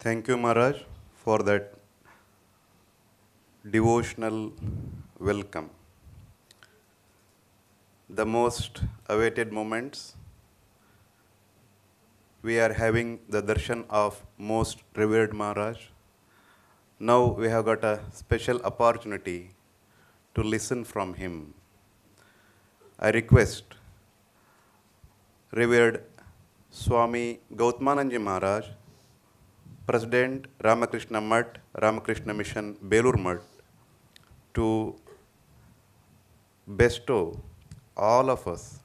Thank you, Maharaj, for that devotional welcome. The most awaited moments, we are having the darshan of most revered Maharaj. Now we have got a special opportunity to listen from him. I request revered Swami Gautamanandaji Maharaj, President Ramakrishna Mutt, Ramakrishna Mission, Belur Mutt, to bestow all of us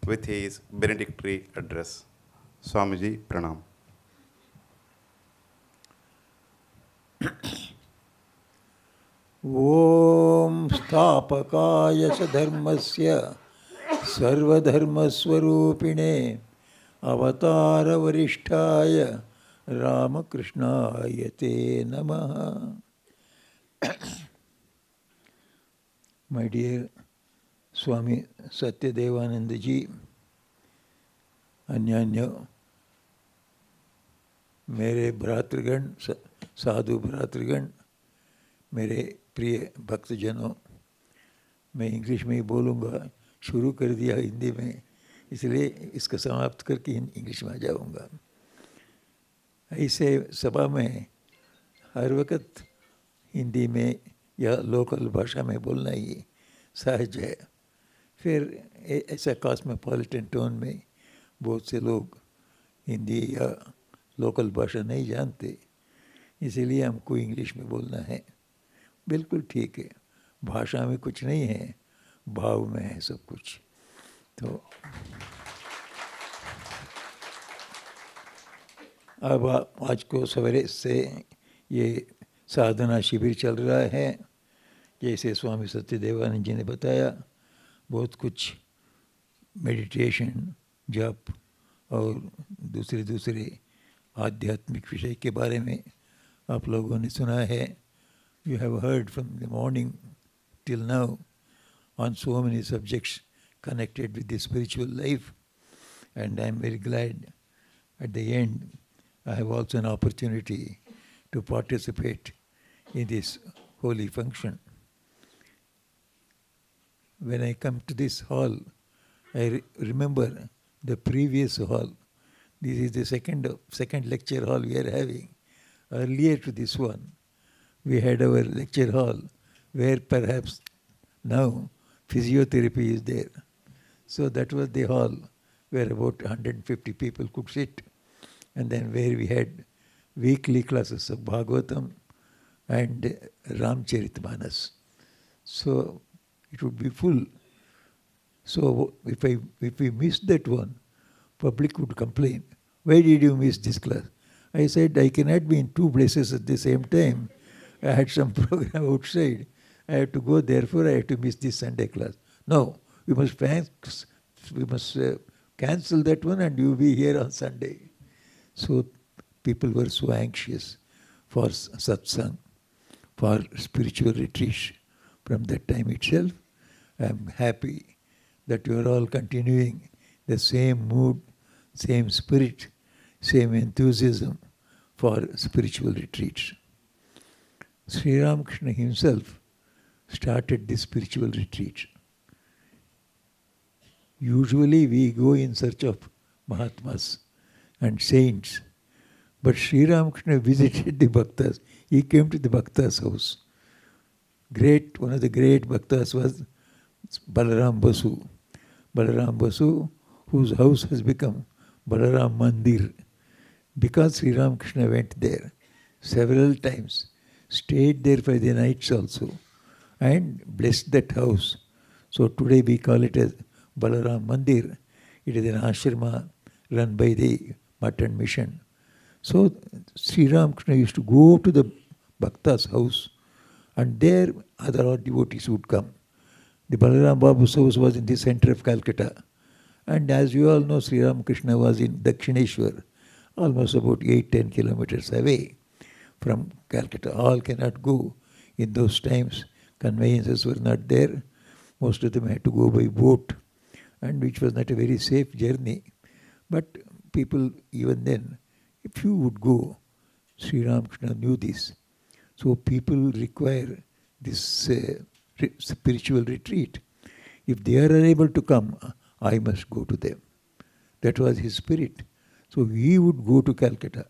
with his benedictory address. Swamiji, Pranam. Om Sthapakaya Dharmasya Sarvadharmaswarupine Avatara Varishtaya Ramakrishnaya Te Namaha. My dear Swami Satyadevanandaji, अन्यान्य मेरे भ्रातृगण, साधु भ्रातृगण, मेरे प्रिय भक्तजनों, मैं English में ही बोलूँगा, शुरू कर दिया हिंदी में, इसलिए इसका समाप्त करके इंग्लिश में आ जाऊँगा। ऐसे सभा में हर वक्त हिंदी में या लोकल भाषा में बोलना ही सहज है। फिर ऐसा कॉस्मोपॉलिटन टोन में बहुत से लोग हिंदी या लोकल भाषा नहीं जानते, इसीलिए हमको इंग्लिश में बोलना है। बिल्कुल ठीक है, भाषा में कुछ नहीं है, भाव में है सब कुछ। तो अब आज को सवेरे से ये साधना शिविर चल रहा है। जैसे स्वामी सत्यदेवानंद जी ने बताया, बहुत कुछ मेडिटेशन, जप और दूसरे आध्यात्मिक विषय के बारे में आप लोगों ने सुना है। You have heard from the morning till now on so many subjects connected with the spiritual life, and I am very glad at the end I have also an opportunity to participate in this holy function. When I come to this hall, I remember the previous hall. This is the second lecture hall we are having. Earlier to this one, we had our lecture hall where perhaps now physiotherapy is there. So that was the hall where about 150 people could sit, and then where we had weekly classes of Bhagavatam and Ramcharitmanas. So it would be full. So if we missed that one, public would complain, "Why did you miss this class?" I said, I cannot be in two places at the same time. I had some program outside. I had to go, therefore I had to miss this Sunday class. No, we must cancel that one and you be here on Sunday. So people were so anxious for satsang, for spiritual retreat. From that time itself, I am happy that you are all continuing the same mood, same spirit, same enthusiasm for spiritual retreats. Sri Ramakrishna himself started this spiritual retreat. Usually we go in search of Mahatmas and saints, but Sri Ramakrishna visited the Bhaktas. He came to the Bhaktas' house. One of the great Bhaktas was Balaram Basu. Balaram Basu, whose house has become Balaram Mandir, because Sri Ramakrishna went there several times, stayed there for the nights also, and blessed that house. So today we call it as Balaram Mandir. It is an ashrama run by the Matan Mission. So Sri Ramakrishna used to go to the Bhakta's house, and there other devotees would come. The Balaram Babu's house was in the center of Calcutta. And as you all know, Sri Ramakrishna was in Dakshineshwar, almost about 8-10 kilometers away from Calcutta. All cannot go. In those times, conveyances were not there. Most of them had to go by boat, and which was not a very safe journey. But people, even then, if you would go, Sri Ramakrishna knew this. So people require this spiritual retreat. If they are unable to come, I must go to them. That was his spirit. So he would go to Calcutta.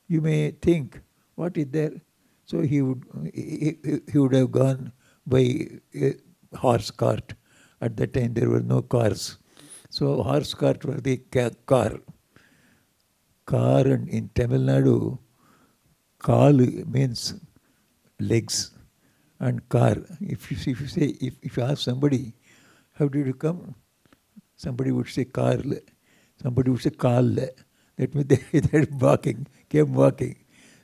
You may think, what is there? So he would have gone by a horse cart. At that time there were no cars. So horse cart was the car. Car, and in Tamil Nadu, kal means legs, and car. If you ask somebody, how did you come? Somebody would say car. Somebody would say kal. That means they came walking.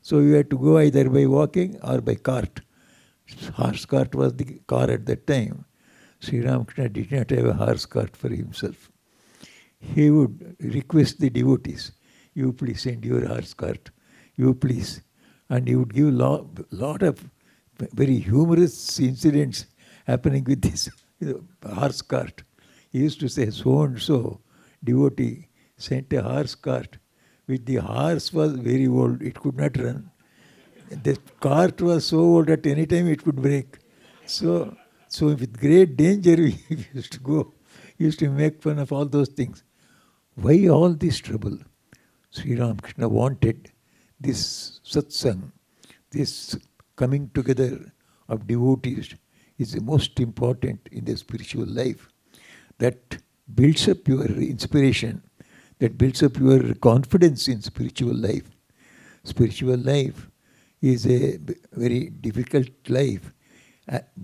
So you had to go either by walking or by cart. Horse cart was the car at that time. Sri Ramakrishna did not have a horse cart for himself. He would request the devotees, you please send your horse cart, you please. And he would give lot of very humorous incidents happening with this horse cart. He used to say, so and so devotee sent a horse cart, which the horse was very old, it could not run. The cart was so old at any time it could break. So with great danger we used to go. He used to make fun of all those things. Why all this trouble? Sri Ramakrishna wanted this satsang, this coming together of devotees is the most important in the spiritual life. That builds up your inspiration, that builds up your confidence in spiritual life. Spiritual life is a very difficult life,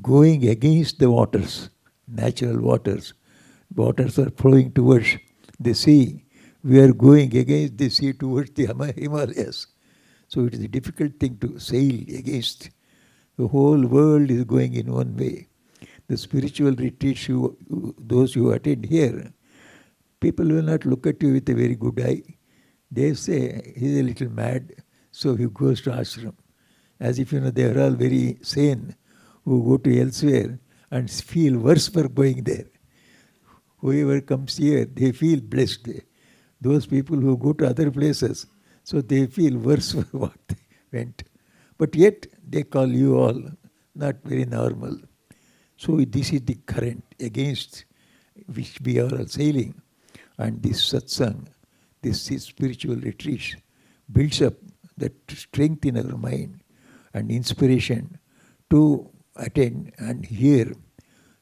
going against the waters, natural waters. Waters are flowing towards the sea. We are going against the sea towards the Himalayas. So it is a difficult thing to sail against. The whole world is going in one way. The spiritual retreats, those who attend here, people will not look at you with a very good eye. They say, he's a little mad, so he goes to ashram. As if, they are all very sane, who go to elsewhere and feel worse for going there. Whoever comes here, they feel blessed. Those people who go to other places, so they feel worse for what they went. But yet, they call you all not very normal. So this is the current against which we are all sailing. And this satsang, this spiritual retreat builds up that strength in our mind and inspiration to attend and hear.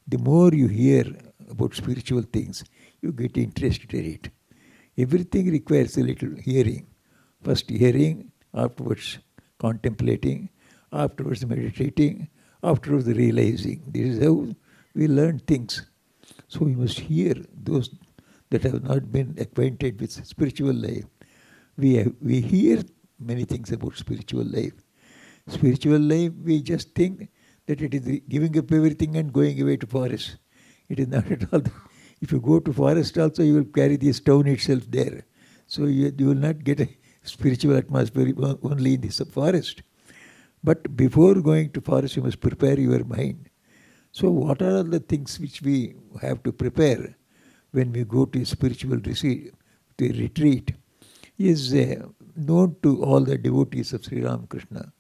The more you hear about spiritual things, you get interested in it. Everything requires a little hearing. First hearing, afterwards contemplating, afterwards meditating, afterwards realizing. This is how we learn things. So we must hear those that have not been acquainted with spiritual life. We hear many things about spiritual life. Spiritual life, we just think that it is giving up everything and going away to forest. It is not at all. If you go to forest also, you will carry the stone itself there. So you will not get a spiritual atmosphere only in this forest. But before going to forest, you must prepare your mind. So what are the things which we have to prepare when we go to a spiritual retreat is known to all the devotees of Sri Ramakrishna.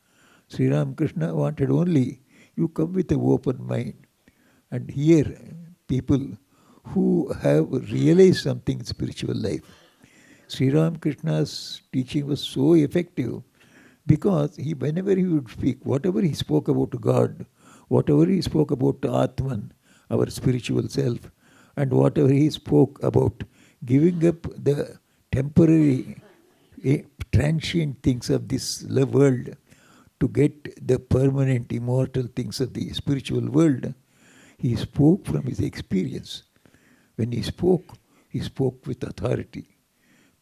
Sri Ramakrishna wanted only you come with an open mind and hear people who have realized something in spiritual life. Sri Ramakrishna's teaching was so effective because whenever he would speak, whatever he spoke about God, whatever he spoke about Atman, our spiritual self, and whatever he spoke about giving up the temporary, transient things of this world to get the permanent, immortal things of the spiritual world, he spoke from his experience. When he spoke with authority.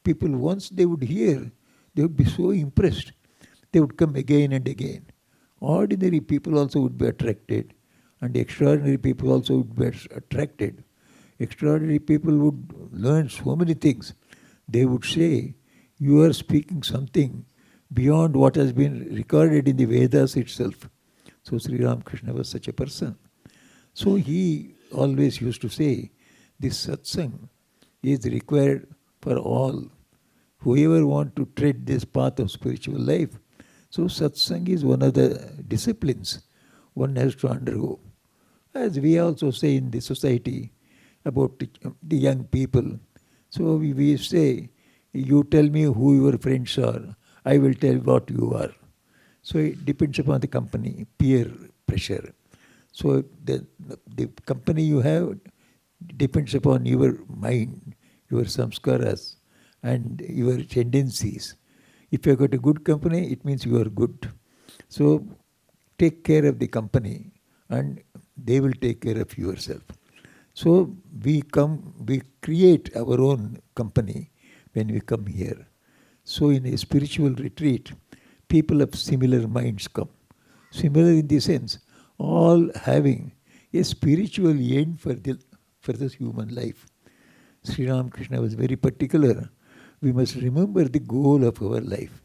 People, once they would hear, they would be so impressed. They would come again and again. Ordinary people also would be attracted, and extraordinary people also would be attracted. Extraordinary people would learn so many things. They would say, you are speaking something beyond what has been recorded in the Vedas itself. So Sri Ramakrishna was such a person. So he always used to say, this satsang is required for all. Whoever wants to tread this path of spiritual life, So satsang is one of the disciplines one has to undergo. As we also say in the society about the young people. So we say, you tell me who your friends are, I will tell what you are. So it depends upon the company, peer pressure. So the company you have depends upon your mind, your samskaras, and your tendencies. If you have got a good company, it means you are good. So take care of the company and they will take care of yourself. So we create our own company when we come here. So in a spiritual retreat, people of similar minds come. Similar in the sense, all having a spiritual end for the human life. Sri Ramakrishna was very particular. We must remember the goal of our life.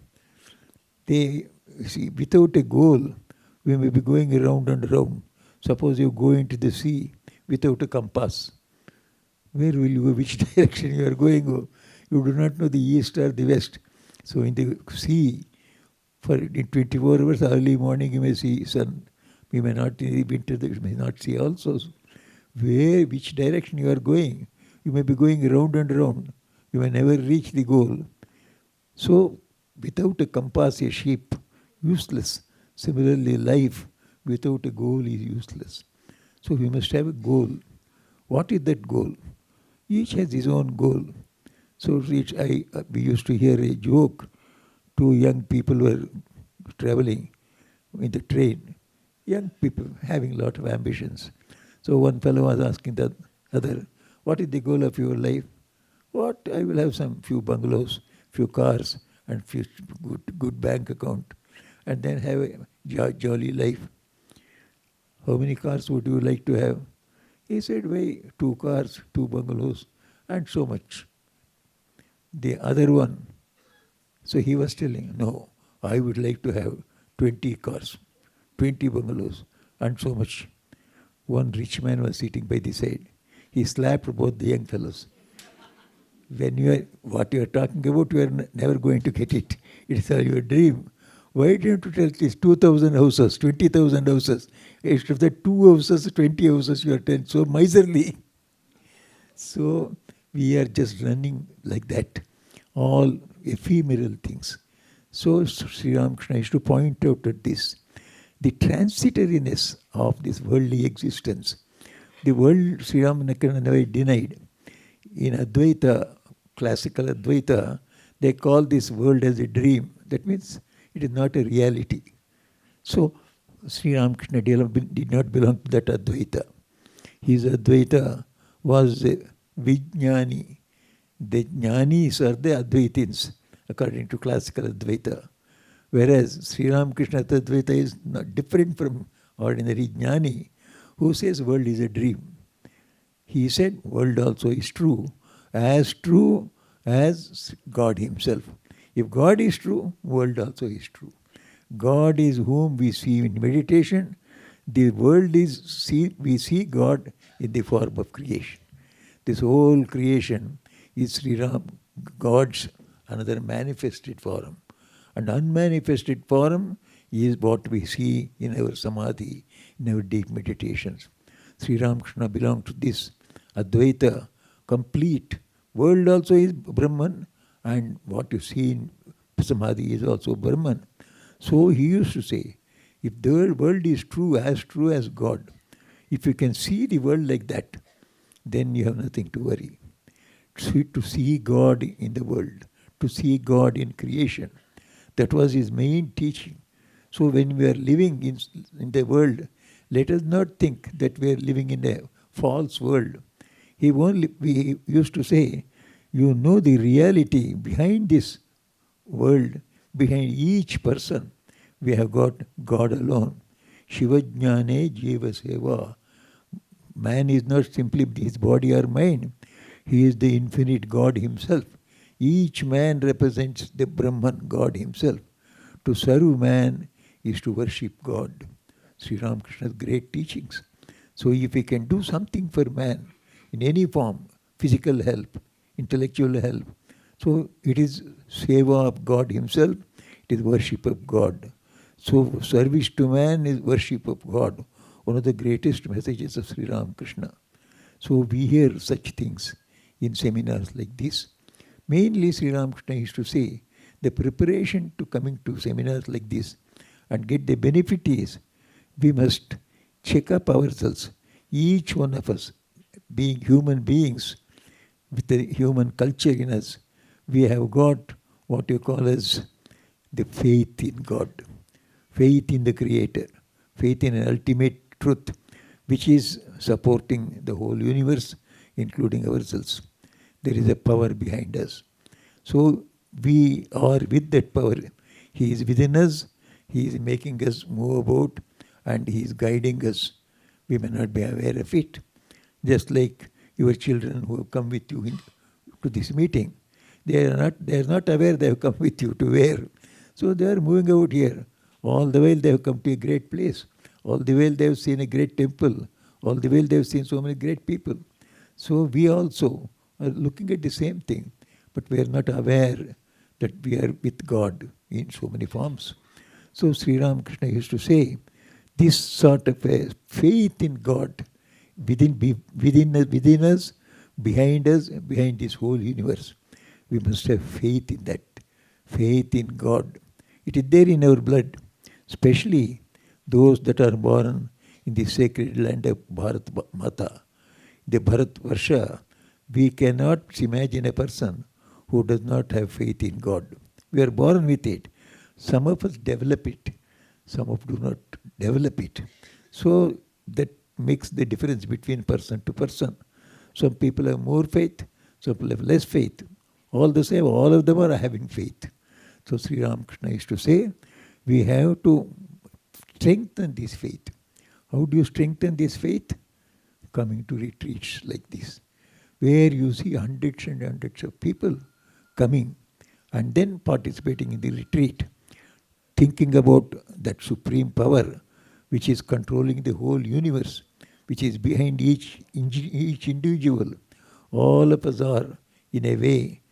Without a goal, we may be going around and around. Suppose you go into the sea without a compass. Where will you go? Which direction you are going? You do not know the east or the west. So in the sea, in 24 hours, early morning you may see sun. You may not, in the winter you may not see also. Which direction you are going? You may be going round and round. You may never reach the goal. So without a compass, a sheep, useless. Similarly, life without a goal is useless. So we must have a goal. What is that goal? Each has his own goal. So we used to hear a joke. Two young people were traveling in the train. Young people having a lot of ambitions. So one fellow was asking the other, what is the goal of your life? What? I will have some few bungalows, few cars, and few good bank account, and then have a jolly life. How many cars would you like to have? He said, why, 2 cars, 2 bungalows, and so much. The other one, so he was telling, no, I would like to have 20 cars, 20 bungalows, and so much. One rich man was sitting by the side. He slapped both the young fellows. What you are talking about, you are never going to get it. It is all your dream. Why don't you tell this 2,000 houses, 20,000 houses? Instead of the 2 houses, 20 houses, you are telling so miserly. So we are just running like that, all ephemeral things. So Sri Ramakrishna used to point out at this, the transitoriness of this worldly existence. The world, Sri Ramakrishna never denied. In Advaita, classical Advaita, they call this world as a dream. That means it is not a reality. So Sri Ramakrishna did not belong to that Advaita. His Advaita was Vijnani. The Jnanis are the Advaitins, according to classical Advaita. Whereas Sri Ramakrishna's Advaita is not different from ordinary Jnani, who says world is a dream. He said world also is true as God himself. If God is true, world also is true. God is whom we see in meditation. The world is, we see God in the form of creation. This whole creation is Sri Ram, God's another manifested form. And unmanifested form is what we see in our samadhi, in our deep meditations. Sri Ramakrishna belonged to this Advaita, complete. World also is Brahman, and what you see in samadhi is also Brahman. So he used to say, if the world is true as God, if you can see the world like that, then you have nothing to worry. To see God in the world, to see God in creation, that was his main teaching. So when we are living in the world, let us not think that we are living in a false world. We used to say, you know the reality behind this world, behind each person, we have got God alone. Shiva Jnane Jiva Seva. Man is not simply his body or mind. He is the infinite God himself. Each man represents the Brahman, God himself. To serve man is to worship God. Sri Ramakrishna's great teachings. So if we can do something for man in any form, physical help, intellectual help, so it is seva of God himself, it is worship of God. So service to man is worship of God, one of the greatest messages of Sri Ramakrishna. So we hear such things in seminars like this. Mainly Sri Ramakrishna used to say, the preparation to coming to seminars like this and get the benefit is, we must check up ourselves, each one of us, being human beings with the human culture in us, we have got what you call as the faith in God, faith in the Creator, faith in an ultimate truth, which is supporting the whole universe, including ourselves. There is a power behind us. So we are with that power. He is within us, He is making us move about, and He is guiding us. We may not be aware of it. Just like your children who have come with you to this meeting, they are not aware they have come with you to where. So they are moving out here. All the while they have come to a great place. All the while they have seen a great temple. All the while they have seen so many great people. So we also are looking at the same thing, but we are not aware that we are with God in so many forms. So Sri Ramakrishna used to say, this sort of a faith in God within us, behind this whole universe. We must have faith in that, faith in God. It is there in our blood, especially those that are born in the sacred land of Bharat Mata, the Bharat Varsha. We cannot imagine a person who does not have faith in God. We are born with it. Some of us develop it, some of us do not develop it. So that makes the difference between person to person. Some people have more faith, some people have less faith. All the same, all of them are having faith. So Sri Ramakrishna used to say, we have to strengthen this faith. How do you strengthen this faith? Coming to retreats like this, where you see hundreds and hundreds of people coming and then participating in the retreat, thinking about that supreme power which is controlling the whole universe, which is behind each individual. All of us are, in a way,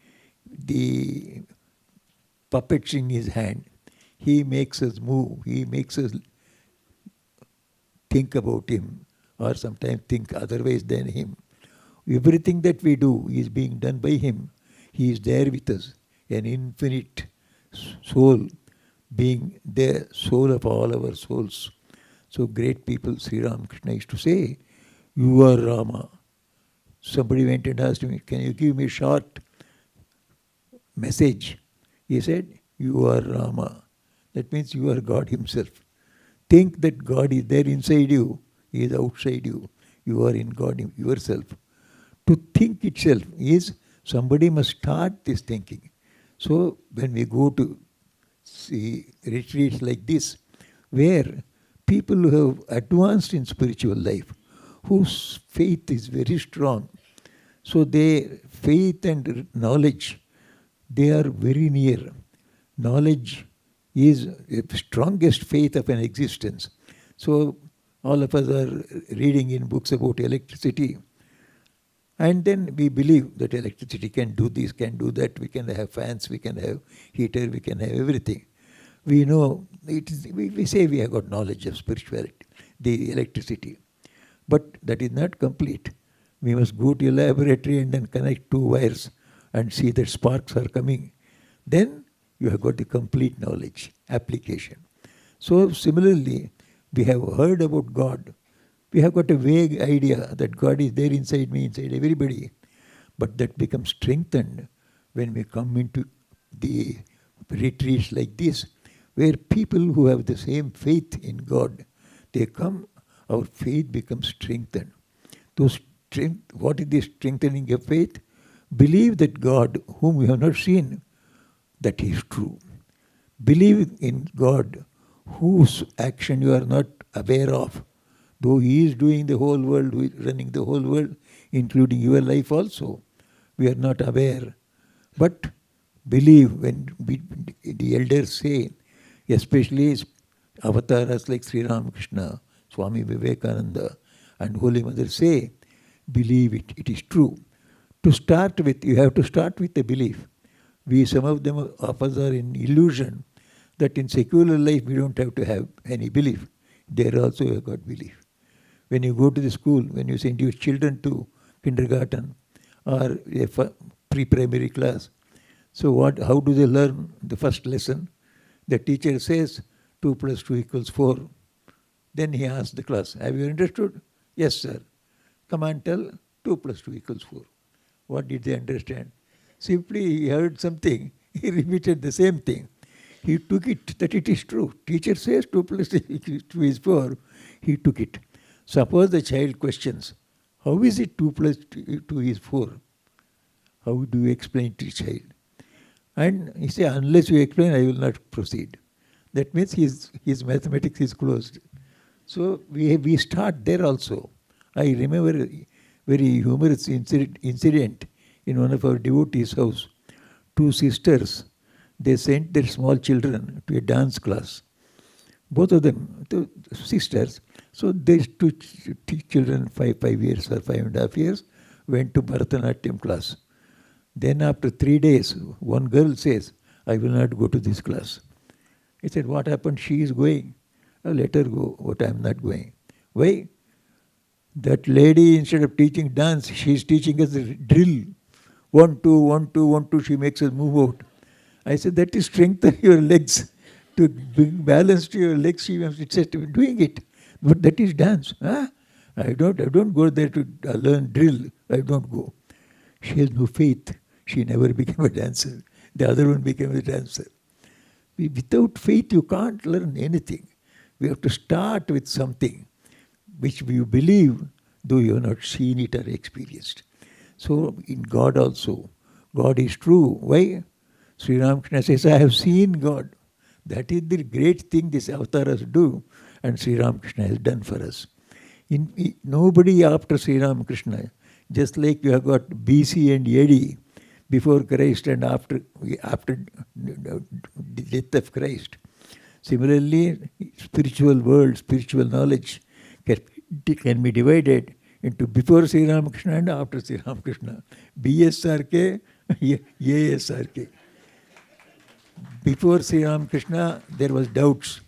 the puppets in His hand. He makes us move. He makes us think about Him, or sometimes think otherwise than Him. Everything that we do is being done by Him. He is there with us, an infinite soul, being the soul of all our souls. So great people, Sri Ramakrishna used to say, you are Rama. Somebody went and asked me, can you give me a short message? He said, you are Rama. That means you are God Himself. Think that God is there inside you, He is outside you. You are in God yourself. To think itself is, somebody must start this thinking. So when we go to see retreats like this, where people who have advanced in spiritual life, whose faith is very strong, so their faith and knowledge, they are very near. Knowledge is the strongest faith of an existence. So all of us are reading in books about electricity, and then we believe that electricity can do this, can do that, we can have fans, we can have heater, we can have everything. We know, we say we have got knowledge of spirituality, the electricity. But that is not complete. We must go to a laboratory and then connect two wires and see that sparks are coming. Then you have got the complete knowledge, application. So similarly, we have heard about God. We have got a vague idea that God is there inside me, inside everybody. But that becomes strengthened when we come into the retreats like this, where people who have the same faith in God, they come, our faith becomes strengthened. What is the strengthening of faith? Believe that God, whom we have not seen, that He is true. Believe in God, whose action you are not aware of, though He is doing the whole world, running the whole world, including your life also. We are not aware. But believe when the elders say, especially avatars like Sri Ramakrishna, Swami Vivekananda, and Holy Mother say, believe it, it is true. To start with, you have to start with the belief. Some of us are in illusion that in secular life we don't have to have any belief. There also you have got belief. When you go to the school, when you send your children to kindergarten or a pre-primary class, so how do they learn the first lesson? The teacher says 2 plus 2 equals 4. Then he asks the class, have you understood? Yes, sir. Come and tell 2 plus 2 equals 4. What did they understand? Simply he heard something, he repeated the same thing. He took it that it is true. Teacher says 2 plus 2 is 4. He took it. Suppose the child questions, how is it 2 plus 2 is 4? How do you explain to the child? And he said, unless you explain, I will not proceed. That means his mathematics is closed. So we start there also. I remember a very humorous incident in one of our devotees' house. 2 sisters, they sent their small children to a dance class. Both of them, the sisters. So these 2 children, 5 years or 5.5 years, went to Bharatanatyam class. Then after 3 days, one girl says, I will not go to this class. He said, what happened? She is going. Oh, let her go, but I am not going. Why? That lady, instead of teaching dance, she is teaching us the drill. 1, 2, 1, 2, 1, 2, she makes us move out. I said, that is strengthen your legs. To bring balance to your legs, she was doing it. But that is dance. Huh? I don't go there to learn drill. I don't go. She has no faith. She never became a dancer. The other one became a dancer. Without faith, you can't learn anything. We have to start with something which we believe, though you have not seen it or experienced. So in God also, God is true. Why? Sri Ramakrishna says, I have seen God. That is the great thing these avatars do, and Sri Ramakrishna has done for us. Nobody after Sri Ramakrishna, just like you have got BC and AD, before Christ and after the death of Christ. Similarly, spiritual world, spiritual knowledge can be divided into before Sri Ramakrishna and after Sri Ramakrishna. BSRK, ASRK. Before Sri Ramakrishna, there was doubts.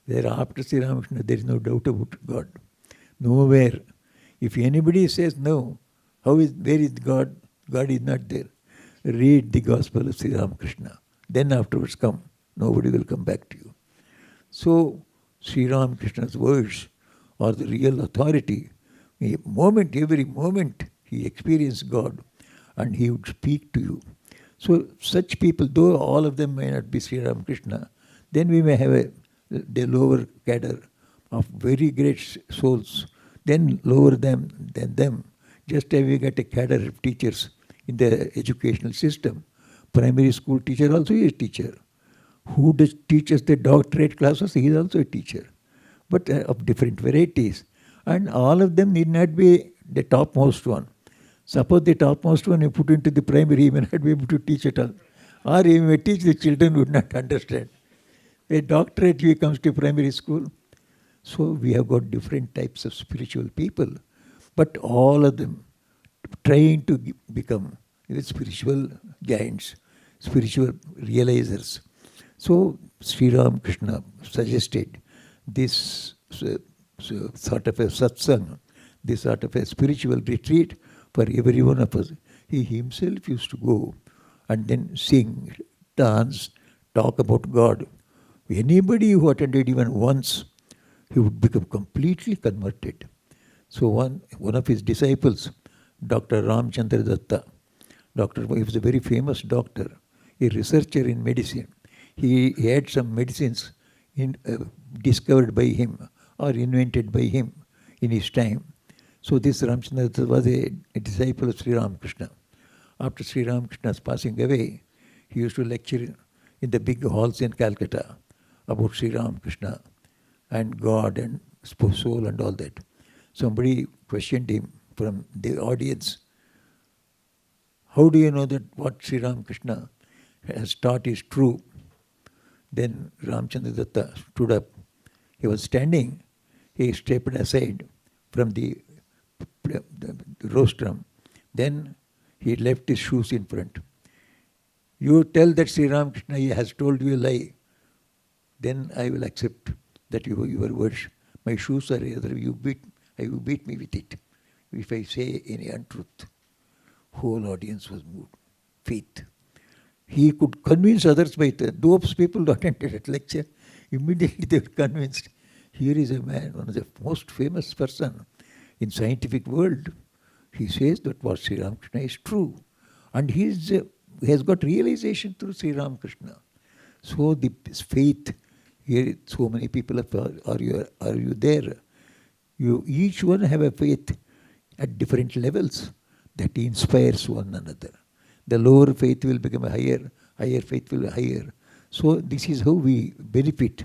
Thereafter Sri Ramakrishna, there is no doubt about God. Nowhere. If anybody says no, where is God? God is not there. Read the Gospel of Sri Ramakrishna. Then afterwards come. Nobody will come back to you. So, Sri Ramakrishna's words are the real authority. Every moment, he experienced God and he would speak to you. So, such people, though all of them may not be Sri Ramakrishna, then we may have the lower cadre of very great souls, then lower them than them. Just as we get a cadre of teachers in the educational system. Primary school teacher also is a teacher. Who teaches the doctorate classes, he is also a teacher. But of different varieties. And all of them need not be the topmost one. Suppose the topmost one you put into the primary, he may not be able to teach at all. Or he may teach, the children would not understand. A doctorate, he comes to primary school. So we have got different types of spiritual people. But all of them trying to become spiritual giants, spiritual realizers. So Sri Ramakrishna suggested this sort of a satsang, this sort of a spiritual retreat for every one of us. He himself used to go and then sing, dance, talk about God. Anybody who attended even once, he would become completely converted. So one of his disciples, Dr. Ramchandra Datta, he was a very famous doctor, a researcher in medicine. He had some medicines discovered by him or invented by him in his time. So this Ramchandra Datta was a disciple of Sri Ramakrishna. After Sri Ramakrishna's passing away, he used to lecture in the big halls in Calcutta about Sri Ramakrishna and God and soul and all that. Somebody questioned him from the audience, how do you know that what Sri Ramakrishna has taught is true? Then Ramchandra Datta stood up. He was standing. He stepped aside from the rostrum. Then he left his shoes in front. You tell that Sri Ramakrishna has told you a lie. then I will accept that your words. My shoes are rather, you beat me with it. If I say any untruth, whole audience was moved. Faith. He could convince others by those people who attended that lecture. Immediately they were convinced. Here is a man, one of the most famous person in scientific world. He says that what Sri Ramakrishna is true. And he has got realization through Sri Ramakrishna. So this faith, here so many people are you there? You each one have a faith at different levels that inspires one another. The lower faith will become a higher faith will be higher. So this is how we benefit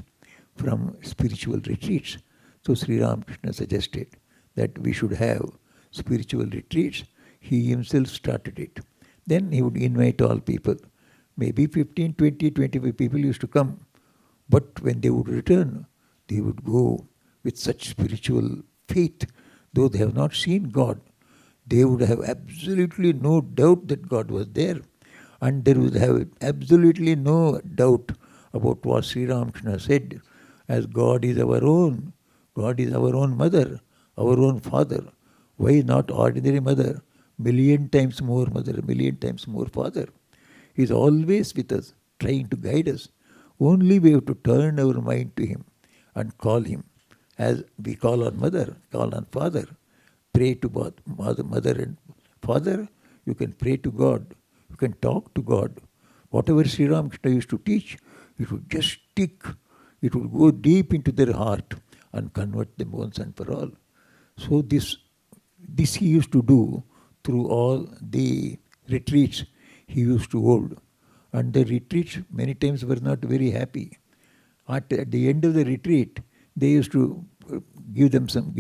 from spiritual retreats. So Sri Ramakrishna suggested that we should have spiritual retreats. He himself started it. Then he would invite all people. Maybe 15, 20, 25 people used to come. But when they would return, they would go with such spiritual faith. Though they have not seen God, they would have absolutely no doubt that God was there. And there would have absolutely no doubt about what Sri Ramakrishna said, as God is our own mother, our own father. Why not ordinary mother? Million times more mother, million times more father. He is always with us, trying to guide us. Only we have to turn our mind to him and call him. As we call on mother, call on father. Pray to both mother and father. You can pray to God. You can talk to God. Whatever Sri Ramakrishna used to teach, it would just stick. It would go deep into their heart and convert them once and for all. So this he used to do through all the retreats he used to hold. And the retreats many times were not very happy. At the end of the retreat, they used to give some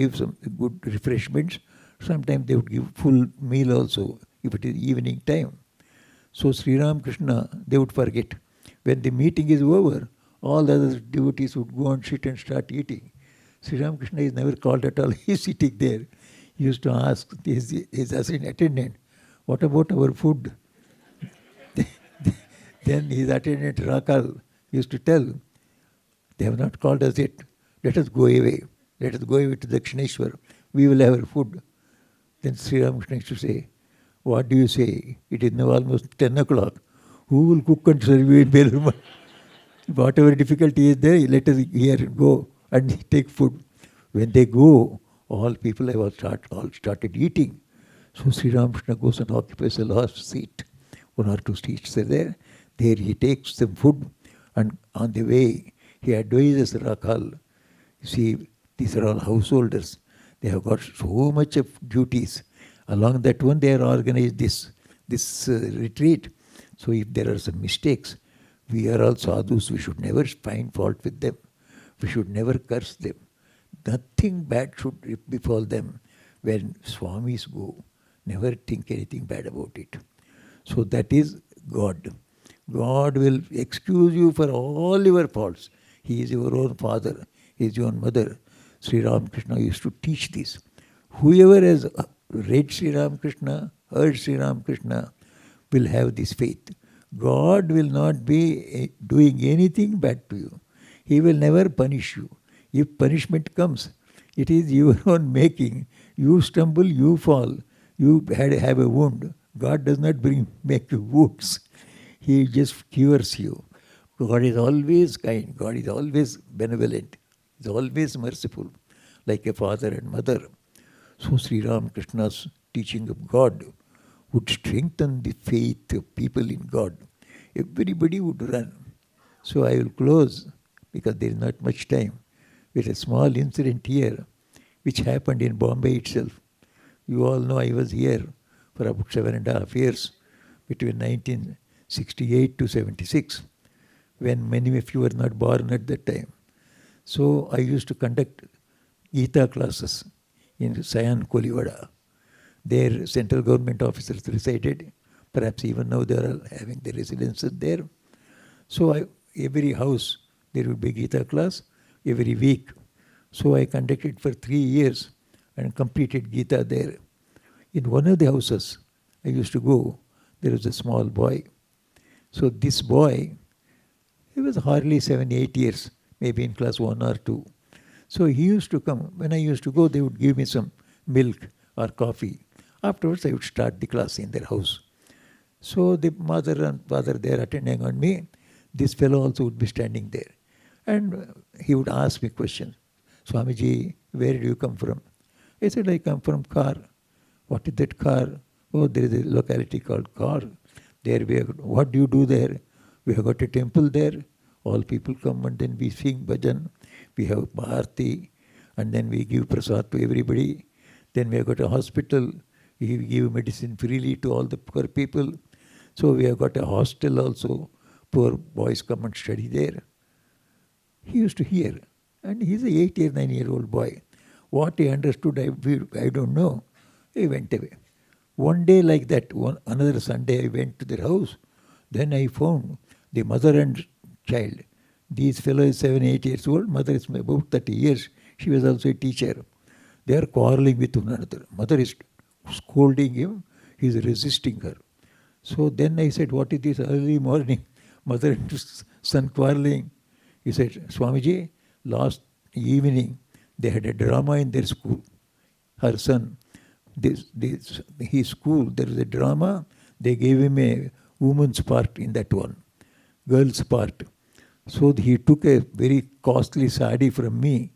good refreshments. Sometimes they would give full meal also, if it is evening time. So Sri Ramakrishna, they would forget. When the meeting is over, all the other devotees would go and sit and start eating. Sri Ramakrishna is never called at all. He is sitting there. He used to ask his attendant, what about our food? Then his attendant Rakal used to tell, they have not called us yet. Let us go away. Let us go away to Dakshineshwar. We will have our food. Then Sri Ramakrishna used to say, what do you say? It is now almost 10 o'clock. Who will cook and serve you in Belur? Whatever difficulty is there, let us here go and take food. When they go, all people have all started eating. So Sri Ramakrishna goes and occupies the last seat. 1 or 2 seats are there. There he takes some food, and on the way he advises Rakal. You see, these are all householders. They have got so much of duties. Along that one they are organized this retreat. So if there are some mistakes, we are all sadhus. We should never find fault with them. We should never curse them. Nothing bad should befall them. When Swamis go, never think anything bad about it. So that is God. God will excuse you for all your faults. He is your own father. He is your own mother. Sri Ramakrishna used to teach this. Whoever has read Sri Ramakrishna, heard Sri Ramakrishna, will have this faith. God will not be doing anything bad to you. He will never punish you. If punishment comes, it is your own making. You stumble, you fall. You have a wound. God does not make you wounds. He just cures you. God is always kind. God is always benevolent. He is always merciful, like a father and mother. So Sri Ramakrishna's teaching of God would strengthen the faith of people in God. Everybody would run. So I will close, because there is not much time, with a small incident here, which happened in Bombay itself. You all know I was here for about 7.5 years, between 1968 to 76, when many of you were not born at that time. So I used to conduct Gita classes in Sayan Kolivada. There central government officers resided. Perhaps even now they are having their residences there. So every house there would be Gita class every week. So I conducted for 3 years and completed Gita there. In one of the houses I used to go, there was a small boy. So this boy, he was hardly 7, 8 years, maybe in class 1 or 2. So he used to come. When I used to go, they would give me some milk or coffee. Afterwards, I would start the class in their house. So the mother and father, they are attending on me. This fellow also would be standing there. And he would ask me questions. Swamiji, where do you come from? I said, I come from Kar. What is that Kar? Oh, there is a locality called Kar. There we have, what do you do there? We have got a temple there. All people come and then we sing bhajan. We have bharti and then we give prasad to everybody. Then we have got a hospital. We give medicine freely to all the poor people. So we have got a hostel also. Poor boys come and study there. He used to hear. And he's a 8-year, 9-year-old boy. What he understood, I don't know. He went away. One day like that, another Sunday I went to their house. Then I found the mother and child. These fellows 7, 8 years old. Mother is about 30 years. She was also a teacher. They are quarreling with one another. Mother is scolding him. He is resisting her. So then I said, what is this early morning? Mother and son quarreling. He said, Swamiji, last evening they had a drama in their school. Her son, his school, there was a drama. They gave him a woman's part in that one, girl's part. So he took a very costly sari from me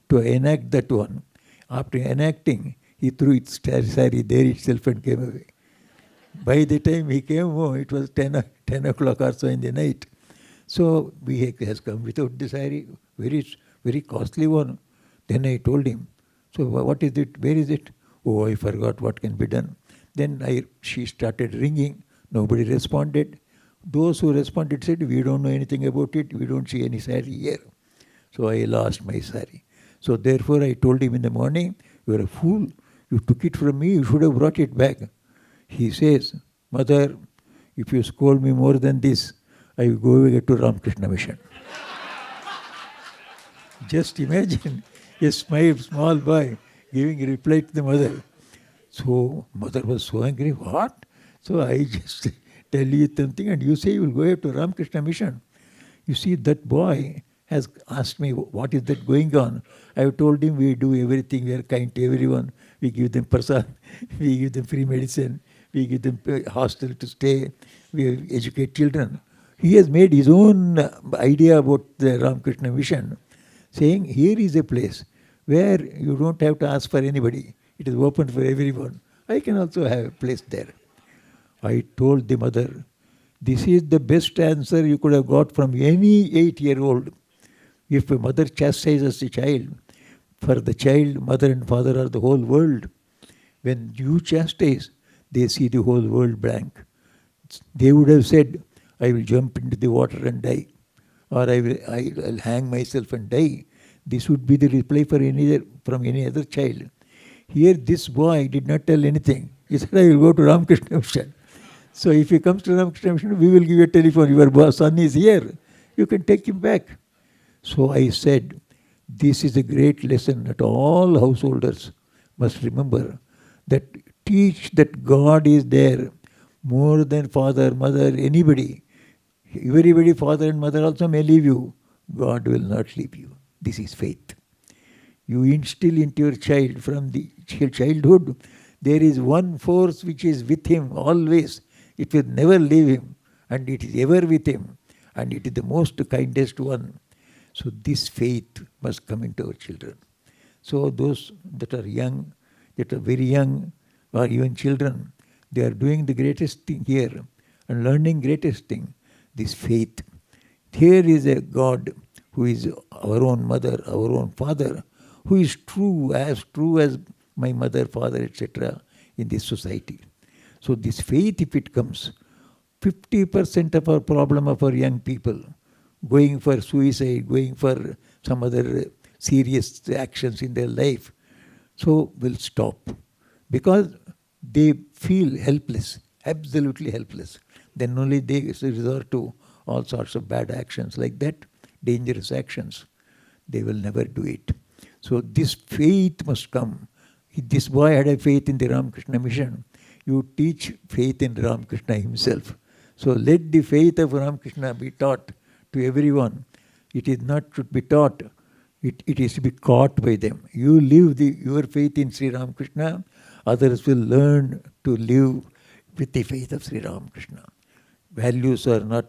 to enact that one. After enacting, he threw its sari there itself and came away. By the time he came home, it was 10 o'clock or so in the night. So he has come without the sari, very costly one. Then I told him, so what is it? Where is it? Oh, I forgot what can be done. Then she started ringing. Nobody responded. Those who responded said, we don't know anything about it. We don't see any sari here. So I lost my sari. So therefore I told him in the morning, you are a fool. You took it from me. You should have brought it back. He says, Mother, if you scold me more than this, I will go away to Ramakrishna Mission. Just imagine a small boy giving a reply to the mother. So mother was so angry. What? So I just tell you something and you say you will go away to Ramakrishna Mission. You see, that boy has asked me, what is that going on? I have told him we do everything. We are kind to everyone. We give them prasad. We give them free medicine. We give them hostel to stay. We educate children. He has made his own idea about the Ramakrishna Mission, saying here is a place where you don't have to ask for anybody. It is open for everyone. I can also have a place there. I told the mother, this is the best answer you could have got from any 8-year-old. If a mother chastises a child, for the child, mother and father are the whole world. When you chastise, they see the whole world blank. They would have said, I will jump into the water and die, or I'll hang myself and die. This would be the reply from any other child. Here this boy did not tell anything. He said, I will go to Ramakrishna Mission. So if he comes to Ramakrishna Mission, we will give you a telephone. Your son is here. You can take him back. So I said, this is a great lesson that all householders must remember, that teach that God is there more than father, mother, anybody. Everybody, father and mother also may leave you. God will not leave you. This is faith. You instill into your child from the childhood, there is one force which is with him always. It will never leave him, and it is ever with him, and it is the most kindest one. So this faith must come into our children. So those that are young, that are very young, or even children, they are doing the greatest thing here and learning greatest thing, this faith. Here is a God who is our own mother, our own father, who is true as my mother, father, etc. in this society. So this faith, if it comes, 50% of our problem of our young people, going for suicide, going for some other serious actions in their life, so will stop. Because they feel helpless, absolutely helpless. Then only they resort to all sorts of bad actions like that, dangerous actions. They will never do it. So this faith must come. This boy had a faith in the Ramakrishna Mission. You teach faith in Ramakrishna himself. So let the faith of Ramakrishna be taught to everyone. It is not to be taught. It is to be caught by them. You live your faith in Sri Ramakrishna, others will learn to live with the faith of Sri Ramakrishna. Values are not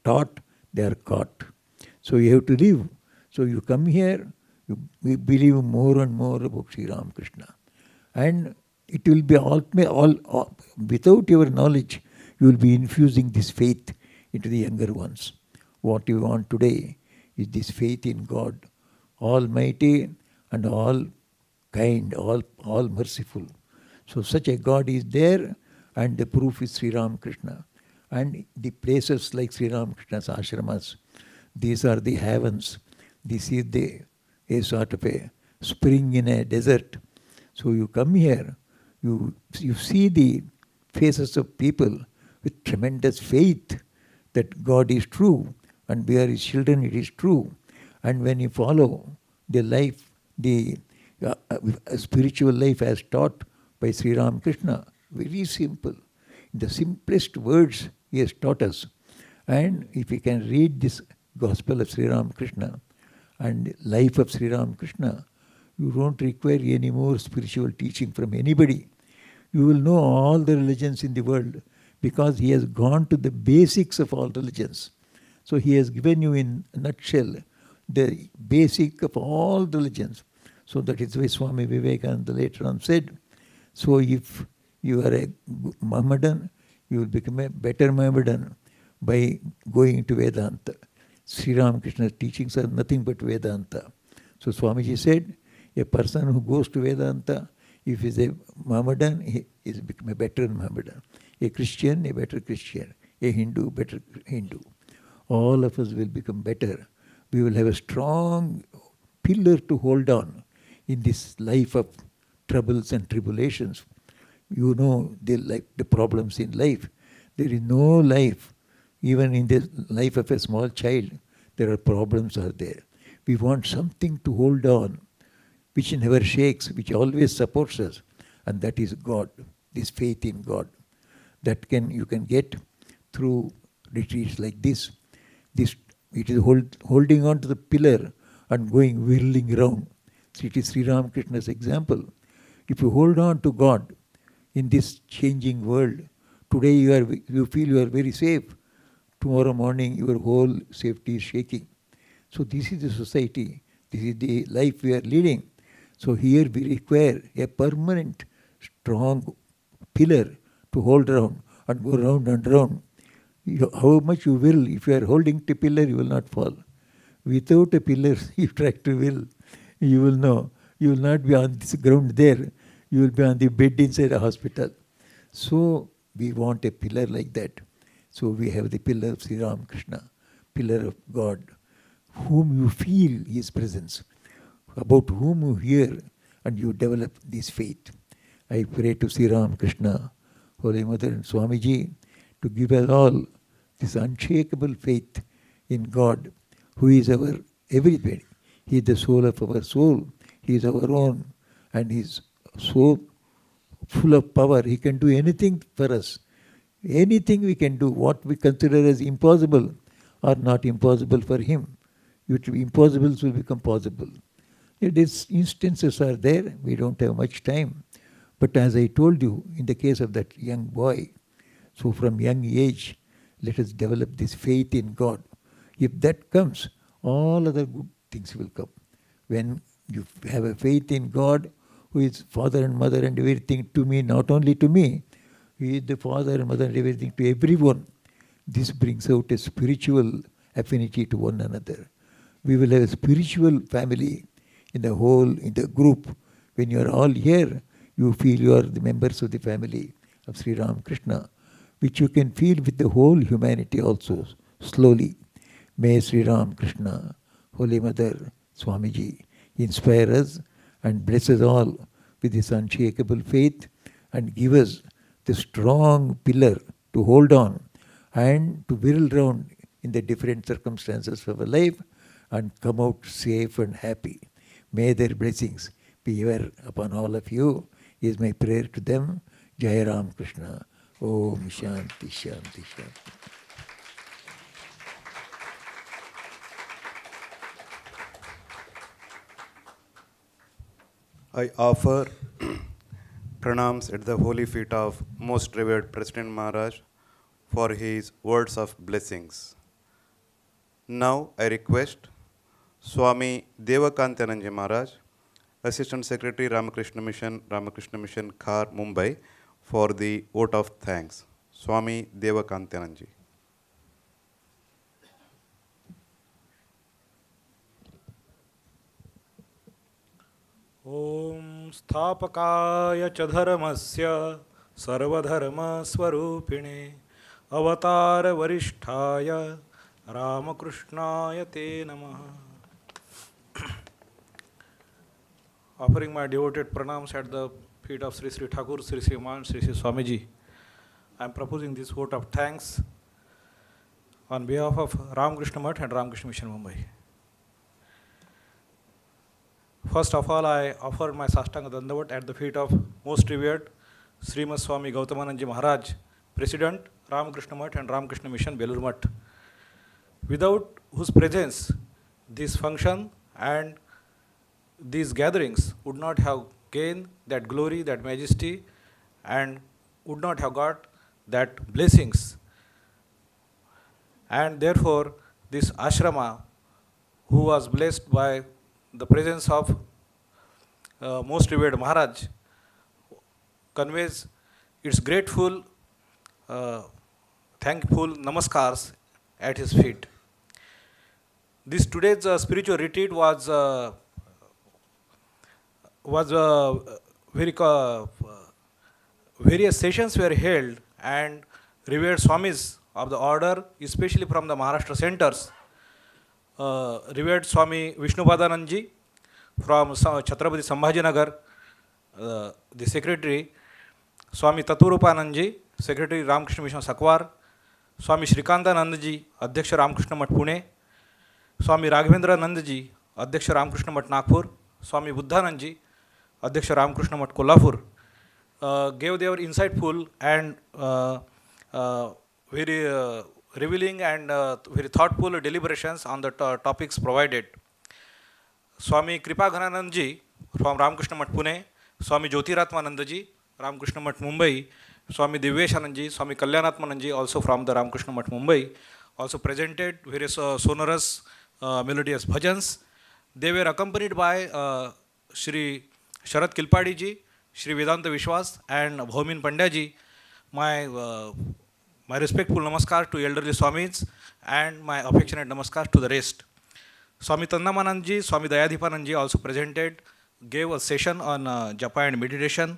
taught, they are caught. So you have to live. So you come here, you believe more and more about Sri Ramakrishna. And it will be all without your knowledge, you will be infusing this faith into the younger ones. What you want today is this faith in God, Almighty and all kind, all merciful. So such a God is there, and the proof is Sri Ramakrishna. And the places like Sri Ramakrishna's ashramas, these are the heavens. This is a sort of a spring in a desert. So you come here, you see the faces of people with tremendous faith that God is true, and we are His children, it is true. And when you follow the life, the spiritual life as taught by Sri Ramakrishna, very simple. In the simplest words He has taught us. And if we can read this Gospel of Sri Ramakrishna and life of Sri Ramakrishna, you don't require any more spiritual teaching from anybody. You will know all the religions in the world because He has gone to the basics of all religions. So He has given you in a nutshell the basic of all religions. So that is why Swami Vivekananda later on said, so if you are a Mohammedan, you will become a better Mohammedan by going into Vedanta. Sri Ramakrishna's teachings are nothing but Vedanta. So Swamiji said, a person who goes to Vedanta, if he is a Mohammedan, he is become a better Mohammedan. A Christian, a better Christian. A Hindu, better Hindu. All of us will become better. We will have a strong pillar to hold on in this life of troubles and tribulations. You know the problems in life. There is no life, even in the life of a small child, there are problems are there. We want something to hold on, which never shakes, which always supports us, and that is God, this faith in God. That you can get through retreats like this. It is holding on to the pillar and going whirling around. So it is Sri Ramakrishna's example. If you hold on to God in this changing world, today you feel you are very safe. Tomorrow morning your whole safety is shaking. So this is the society, this is the life we are leading. So here we require a permanent, strong pillar to hold around and go round and round. How much you will, if you are holding the pillar, you will not fall. Without a pillar, you try to will, you will know. You will not be on this ground there. You will be on the bed inside a hospital. So we want a pillar like that. So we have the pillar of Sri Ramakrishna, pillar of God, whom you feel His presence, about whom you hear, and you develop this faith. I pray to Sri Ramakrishna, Holy Mother and Swamiji, to give us all this unshakable faith in God, who is our everything. He is the soul of our soul. He is our own, and He is so full of power. He can do anything for us. Anything we can do, what we consider as impossible are not impossible for Him. Impossibles will become possible. These instances are there. We don't have much time. But as I told you, in the case of that young boy, so from young age, let us develop this faith in God. If that comes, all other good things will come. When you have a faith in God, who is father and mother and everything to me, not only to me, He is the father and mother and everything to everyone. This brings out a spiritual affinity to one another. We will have a spiritual family in the group. When you are all here, you feel you are the members of the family of Sri Ramakrishna, which you can feel with the whole humanity also, slowly. May Sri Ramakrishna, Holy Mother, Swamiji, inspire us and bless us all with this unshakable faith and give us the strong pillar to hold on and to whirl round in the different circumstances of our life and come out safe and happy. May their blessings be ever upon all of you, is my prayer to them. Jai Ram Krishna. Om Shanti Shanti Shanti. I offer pranams at the holy feet of Most Revered President Maharaj for his words of blessings. Now I request Swami Devakantananji Maharaj, Assistant Secretary Ramakrishna Mission, Khar, Mumbai, for the vote of thanks. Swami Devakantananji. ॐ स्थापकाय च धर्मस्य सर्वधर्मस्वरूपिणे अवतारवरिष्ठाय रामकृष्णाय ते नमः. Offering my devoted pranams at the feet of Sri Sri Thakur, Sri Srimat, Sri Sri Swamiji, I am proposing this vote of thanks on behalf of Ramakrishna Math and Ramakrishna Mission Mumbai. First of all, I offered my Sastanga Dandavat at the feet of Most Revered Srimat Swami Gautamanandaji Maharaj, President, Ramakrishna Math and Ramakrishna Mission, Belur Math, without whose presence this function and these gatherings would not have gained that glory, that majesty, and would not have got that blessings. And therefore, this ashrama, who was blessed by the presence of Most Revered Maharaj, conveys its grateful, thankful namaskars at his feet. This today's spiritual retreat was various sessions were held, and revered Swamis of the order, especially from the Maharashtra centers, Revered Swami Vishnupadanandaji from Chhatrapati Sambhajinagar, the Secretary, Swami Taturupanandaji, Secretary Ramakrishna Mission Sakwar, Swami Srikantanandaji, Adhyaksha Ramakrishna Math Pune, Swami Raghavendra Nandaji, Adhyaksha Ramakrishna Math Nagpur, Swami Buddhanandaji, Adhyaksha Ramakrishna Math Kolhapur, gave their insightful and very revealing and very thoughtful deliberations on the topics provided. Swami Kripaghananandaji from Ramakrishna Math Pune, Swami Jyotiratmanandaji, Ramakrishna Math Mumbai, Swami Divyeshanandaji, Swami Kalyanatmanandaji, also from the Ramakrishna Math Mumbai, also presented various sonorous melodious bhajans. They were accompanied by Shri Sharat Kilpadiji, Shri Vedanta Vishwas and Bhaumin Pandyaji. My respectful namaskar to elderly Swamis and my affectionate namaskar to the rest. Swami Tandamanandaji, Swami Dayadhipanandaji also presented, gave a session on japa and meditation.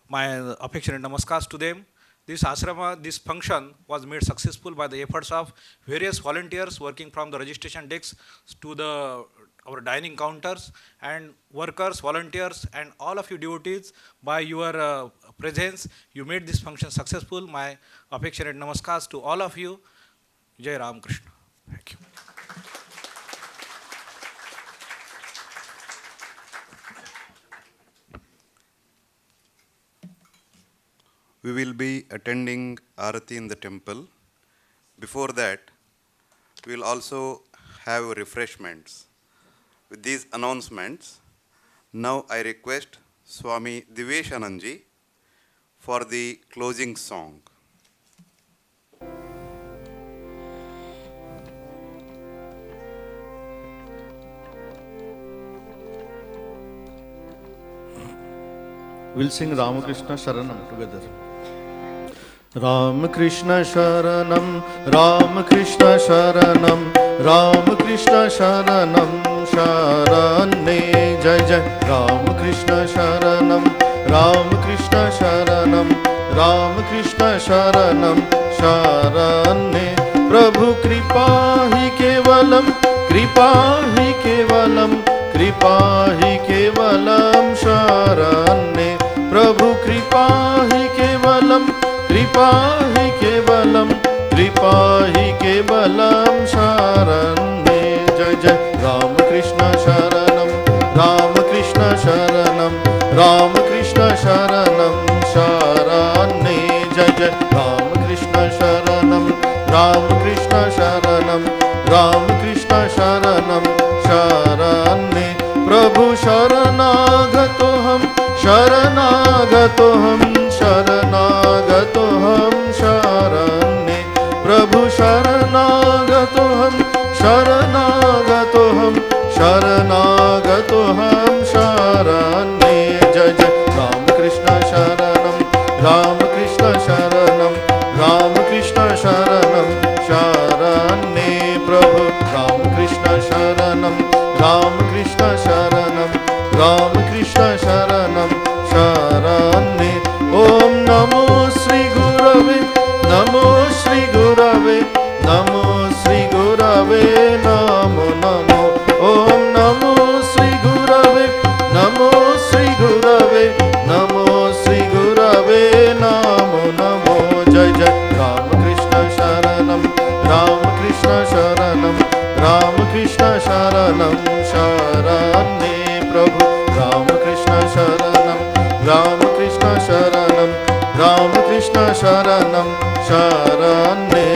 My affectionate namaskars to them. This ashrama, this function was made successful by the efforts of various volunteers working from the registration desks to our dining counters, and workers, volunteers, and all of you devotees. By your presence, you made this function successful. My affectionate namaskars to all of you. Jai Ram Krishna. Thank you. We will be attending Arati in the temple. Before that, we will also have refreshments. With these announcements, now I request Swami Divyeshanandaji for the closing song. We'll sing Ramakrishna Sharanam together. Ramakrishna Sharanam, Ramakrishna Sharanam, Ramakrishna Sharanam, Sharane Jai Jai. Ramakrishna Sharanam, Ramakrishna Sharanam, Ramakrishna Sharanam, Sharane. Prabhu Kripa hi kevalam, Kripa hi kevalam, Kripa hi kevalam, Sharane. Prabhu Kripa hi kevalam, Kripa hi kevalam, Kripa hi kevalam, Sharane Jai Jai. Ramakrishna Sharanam, Ramakrishna Sharanam, Ramakrishna Sharanam, Sharane Jai Jai. Ramakrishna Sharanam, Ramakrishna Sharanam, Ramakrishna Sharanam, Sharane. Prabhu Sharanagato शरणागतोऽहं शरणागतोऽहं शरण्ये प्रभु शरणागतोऽहं शरणागतोऽहं शरणागतोऽहं शरण्ये जय जय रामकृष्ण शरणं रामकृष्ण शरणं रामकृष्ण शरणं शरण्ये प्रभु रामकृष्ण शरणं रामकृष्ण शरणं रामकृष्ण शरणं शरण्ये ॐ नमो श्री गुरवे नमो श्री गुरवे नमो श्री गुरवे नमो नमो ॐ नमो श्री गुरवे नमो श्री गुरवे नमो श्री गुरवे नमो नमो जय जय रामकृष्ण शरणं रामकृष्ण शरणं रामकृष्ण शरणं शरण्ये प्रभु रामकृष्ण शरणं रामकृष्ण शरणं रामकृष्ण शरणं शरण्ये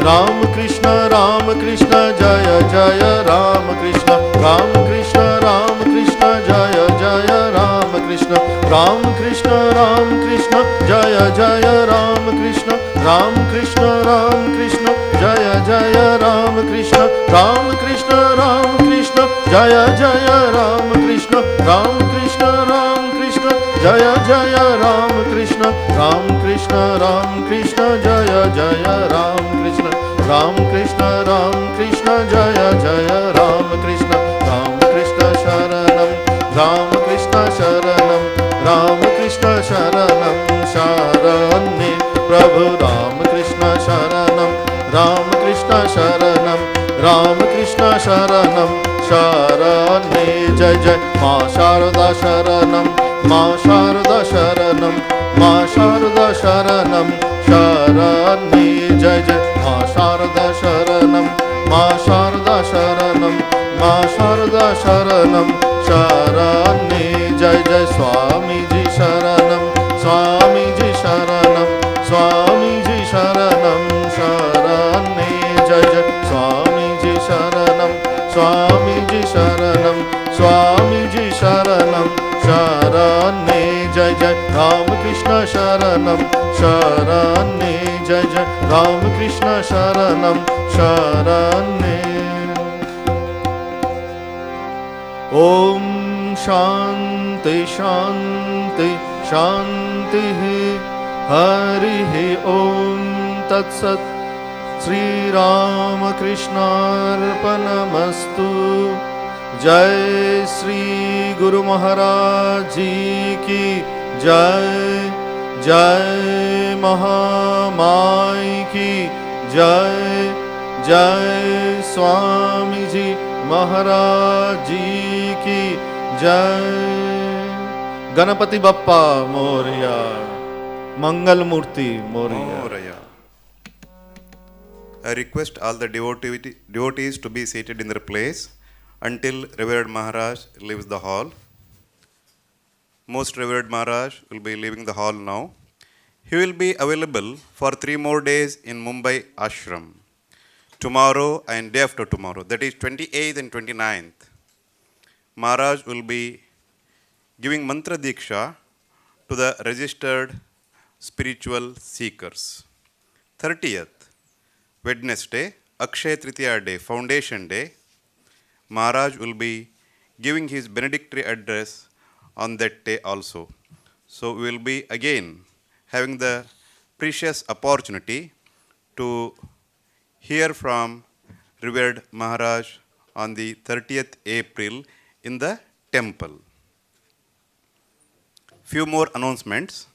रामकृष्ण रामकृष्ण जय जय रामकृष्ण रामकृष्ण रामकृष्ण जय जय रामकृष्ण रामकृष्ण रामकृष्ण जय जय रामकृष्ण रामकृष्ण रामकृष्ण जय जय रामकृष्ण रामकृष्ण रामकृष्ण जय जय रामकृष्ण रामकृष्ण रामकृष्ण जय जय रामकृष्ण रामकृष्ण रामकृष्ण जय जय रामकृष्ण रामकृष्ण रामकृष्ण जय जय रामकृष्ण रामकृष्ण शरणं रामकृष्ण शरणं रामकृष्ण शरणं शरण्ये प्रभु रामकृष्ण शरणं रामकृष्ण शरणं रामकृष्ण शरणं शरण्ये जय जय मा शारदा शरणं मा शारदा शरणं मा शारदा शरणं शरण्ये जय जय मा शारदा शरणं मा शारदा शरणं मा शारदा शरणं शरण्ये जय जय स्वामी जी शरणं स्वामी जी शरणं स्वामी जी शरणं शरण्ये जय जय स्वामी जी शरणं स्वामी जी शरणं स्वामी जी शरणं शरण्ये जय जय रामकृष्ण शरणं शरण्ये जय जय रामकृष्ण शरणं शरण्ये ॐ शान्ति शान्ति शान्तिः हरिः ॐ तत्सत् श्रीरामकृष्णार्पणमस्तु जय श्री गुरु महाराज जी की जय जय महामाई की जय जय स्वामी जी महाराज जी की जय गणपति बप्पा मोरया मंगल मूर्ति Morya Moraya. I request all the devotees to be seated in their place until Revered Maharaj leaves the hall. Most Revered Maharaj will be leaving the hall now. He will be available for 3 more days in Mumbai Ashram. Tomorrow and day after tomorrow, that is 28th and 29th. Maharaj will be giving mantra diksha to the registered spiritual seekers. 30th, Wednesday, Akshaya Tritiya day, Foundation Day, Maharaj will be giving his benedictory address on that day also. So we will be again having the precious opportunity to hear from Revered Maharaj on the 30th April in the temple. Few more announcements.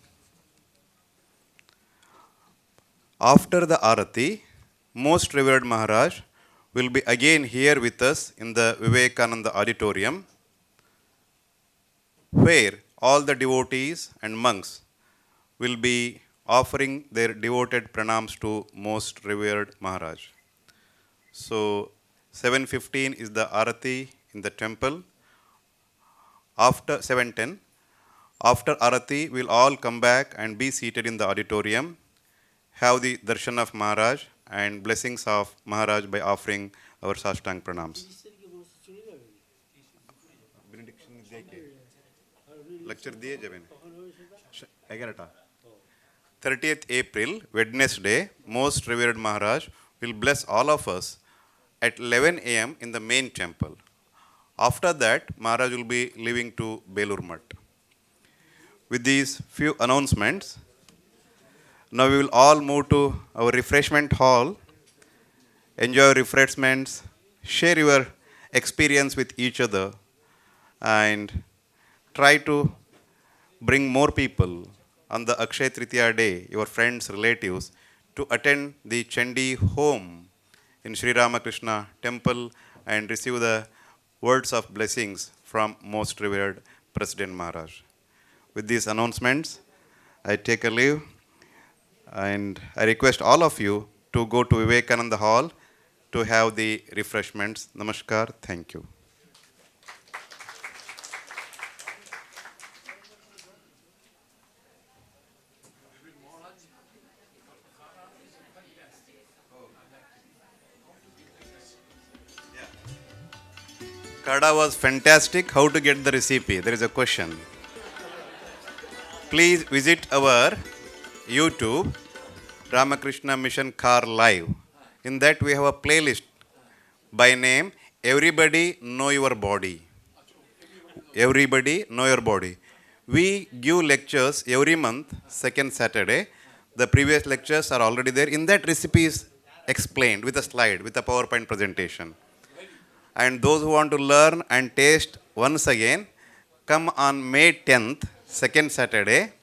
After the Arati, Most Revered Maharaj will be again here with us in the Vivekananda Auditorium, where all the devotees and monks will be offering their devoted pranams to Most Revered Maharaj. So 7:15 is the Arati in the temple. After 7:10, after Arati, we'll all come back and be seated in the auditorium, have the darshan of Maharaj and blessings of Maharaj by offering our Sashtang pranams. Benediction is there. lecture diye jabe ne 11 30th April Wednesday, most revered Maharaj will bless all of us at 11 a.m. in the main temple. After that, Maharaj will be leaving to Belur Mutt. With these few announcements, now we will all move to our refreshment hall, enjoy refreshments, share your experience with each other, and try to bring more people on the Akshaya Tritiya day, your friends, relatives, to attend the Chandi home in Sri Ramakrishna temple and receive the words of blessings from most revered President Maharaj. With these announcements, I take a leave and I request all of you to go to Vivekananda Hall to have the refreshments. Namaskar. Thank you. Kada was fantastic. How to get the recipe? There is a question. Please visit our YouTube, Ramakrishna Mission Car Live. In that we have a playlist by name Everybody Know Your Body. Everybody Know Your Body. We give lectures every month, second Saturday. The previous lectures are already there. In that recipe is explained with a slide, with a PowerPoint presentation. And those who want to learn and taste once again, come on May 10th, second Saturday,